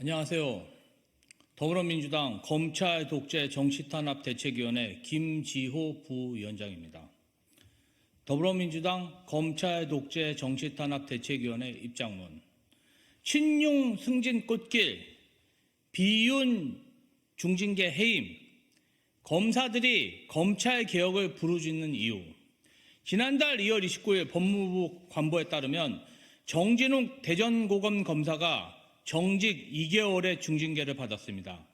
안녕하세요. 더불어민주당 검찰 독재 정치탄압 대책위원회 김지호 부위원장입니다. 더불어민주당 검찰 독재 정치탄압 대책위원회 입장문. 친윤 승진 꽃길, 비윤 중징계 해임, 검사들이 검찰 개혁을 부르짖는 이유. 지난달 2월 29일 법무부 관보에 따르면 정진욱 대전고검 검사가 정직 2개월의 중징계를 받았습니다.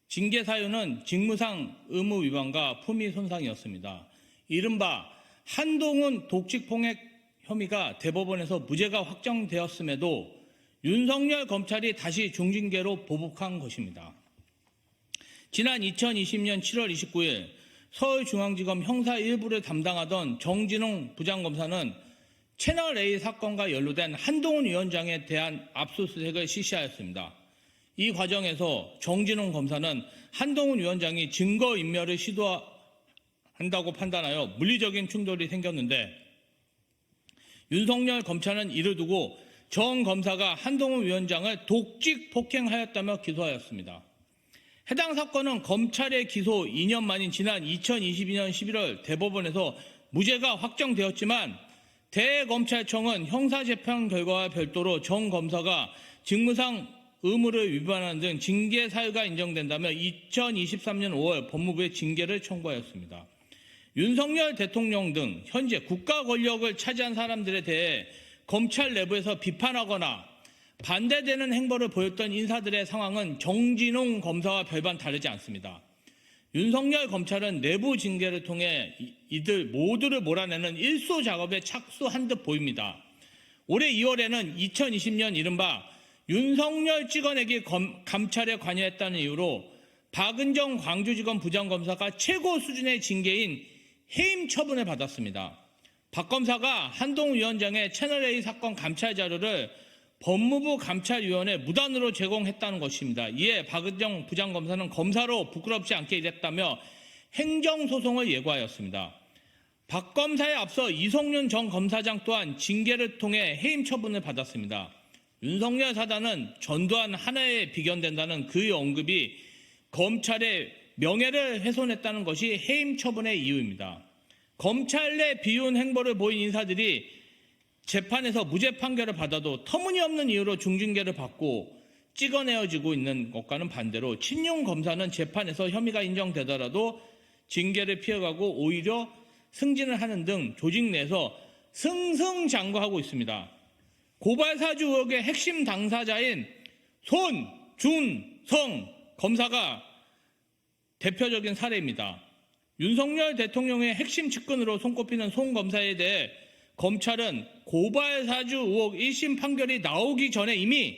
징계 사유는 직무상 의무 위반과 품위 손상이었습니다. 이른바 한동훈 독직폭행 혐의가 대법원에서 무죄가 확정되었음에도 윤석열 검찰이 다시 중징계로 보복한 것입니다. 지난 2020년 7월 29일 서울중앙지검 형사 1부를 담당하던 정진웅 부장검사는 채널A 사건과 연루된 한동훈 위원장에 대한 압수수색을 실시하였습니다. 이 과정에서 정진웅 검사는 한동훈 위원장이 증거인멸을 시도한다고 판단하여 물리적인 충돌이 생겼는데 윤석열 검찰은 이를 두고 정 검사가 한동훈 위원장을 독직 폭행하였다며 기소하였습니다. 해당 사건은 검찰의 기소 2년 만인 지난 2022년 11월 대법원에서 무죄가 확정되었지만 대검찰청은 형사재판 결과와 별도로 정 검사가 직무상 의무를 위반하는 등 징계 사유가 인정된다며 2023년 5월 법무부에 징계를 청구하였습니다. 윤석열 대통령 등 현재 국가 권력을 차지한 사람들에 대해 검찰 내부에서 비판하거나 반대되는 행보를 보였던 인사들의 상황은 정진웅 검사와 별반 다르지 않습니다. 윤석열 검찰은 내부 징계를 통해 이들 모두를 몰아내는 일소 작업에 착수한 듯 보입니다. 올해 2월에는 2020년 이른바 윤석열 찍어내기 감찰에 관여했다는 이유로 박은정 광주지검 부장검사가 최고 수준의 징계인 해임 처분을 받았습니다. 박 검사가 한동훈 위원장의 채널A 사건 감찰 자료를 법무부 감찰위원회 무단으로 제공했다는 것입니다. 이에 박은정 부장검사는 검사로 부끄럽지 않게 일했다며 행정소송을 예고하였습니다. 박 검사에 앞서 이성윤 전 검사장 또한 징계를 통해 해임 처분을 받았습니다. 윤석열 사단은 전두환 하나에 비견된다는 그의 언급이 검찰의 명예를 훼손했다는 것이 해임 처분의 이유입니다. 검찰 내 비윤 행보를 보인 인사들이 재판에서 무죄 판결을 받아도 터무니없는 이유로 중징계를 받고 찍어내어지고 있는 것과는 반대로 친윤 검사는 재판에서 혐의가 인정되더라도 징계를 피해가고 오히려 승진을 하는 등 조직 내에서 승승장구하고 있습니다. 고발사주 의혹의 핵심 당사자인 손준성 검사가 대표적인 사례입니다. 윤석열 대통령의 핵심 측근으로 손꼽히는 손 검사에 대해 검찰은 고발사주 의혹 1심 판결이 나오기 전에 이미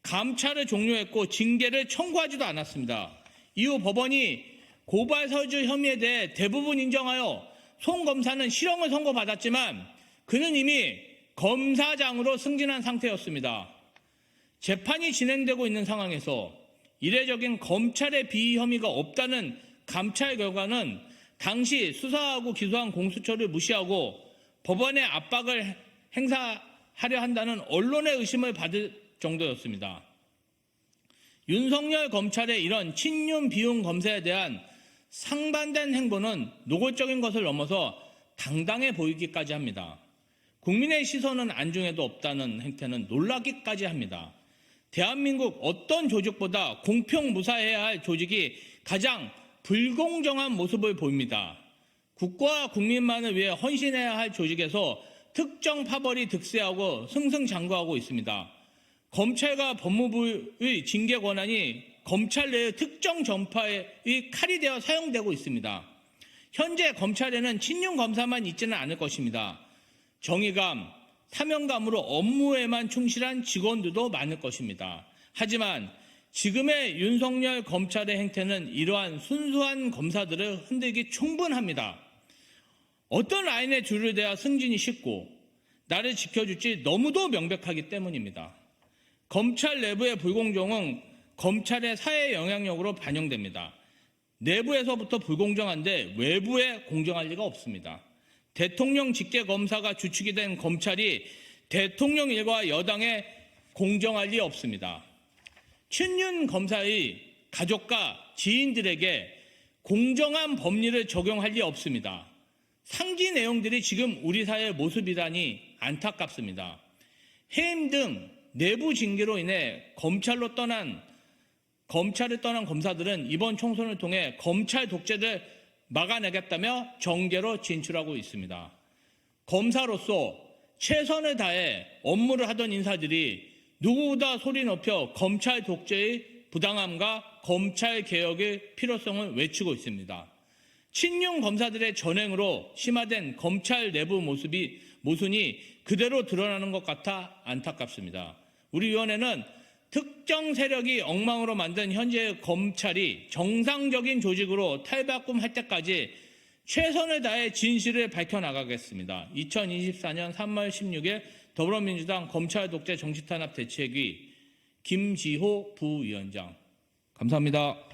감찰을 종료했고 징계를 청구하지도 않았습니다. 이후 법원이 고발사주 혐의에 대해 대부분 인정하여 손 검사는 실형을 선고받았지만 그는 이미 검사장으로 승진한 상태였습니다. 재판이 진행되고 있는 상황에서 이례적인 검찰의 비위 혐의가 없다는 감찰 결과는 당시 수사하고 기소한 공수처를 무시하고 법원의 압박을 행사하려 한다는 언론의 의심을 받을 정도였습니다. 윤석열 검찰의 이런 친윤 비윤 검사에 대한 상반된 행보는 노골적인 것을 넘어서 당당해 보이기까지 합니다. 국민의 시선은 안중에도 없다는 행태는 놀라기까지 합니다. 대한민국 어떤 조직보다 공평무사해야 할 조직이 가장 불공정한 모습을 보입니다. 국가와 국민만을 위해 헌신해야 할 조직에서 특정 파벌이 득세하고 승승장구하고 있습니다. 검찰과 법무부의 징계 권한이 검찰 내의 특정 정파의 칼이 되어 사용되고 있습니다. 현재 검찰에는 친윤 검사만 있지는 않을 것입니다. 정의감, 사명감으로 업무에만 충실한 직원들도 많을 것입니다. 하지만 지금의 윤석열 검찰의 행태는 이러한 순수한 검사들을 흔들기 충분합니다. 어떤 라인에 줄을 대야 승진이 쉽고 나를 지켜줄지 너무도 명백하기 때문입니다. 검찰 내부의 불공정은 검찰의 사회 영향력으로 반영됩니다. 내부에서부터 불공정한데 외부에 공정할 리가 없습니다. 대통령 직계검사가 주축이 된 검찰이 대통령 일과 여당에 공정할 리 없습니다. 최윤 검사의 가족과 지인들에게 공정한 법리를 적용할 리 없습니다. 상기 내용들이 지금 우리 사회의 모습이라니 안타깝습니다. 해임 등 내부 징계로 인해 검찰을 떠난 검사들은 이번 총선을 통해 검찰 독재를 막아내겠다며 정계로 진출하고 있습니다. 검사로서 최선을 다해 업무를 하던 인사들이 누구보다 소리 높여 검찰 독재의 부당함과 검찰 개혁의 필요성을 외치고 있습니다. 친윤 검사들의 전횡으로 심화된 검찰 내부 모순이 그대로 드러나는 것 같아 안타깝습니다. 우리 위원회는 특정 세력이 엉망으로 만든 현재의 검찰이 정상적인 조직으로 탈바꿈할 때까지 최선을 다해 진실을 밝혀나가겠습니다. 2024년 3월 16일 더불어민주당 검찰 독재 정치탄압 대책위 김지호 부위원장. 감사합니다.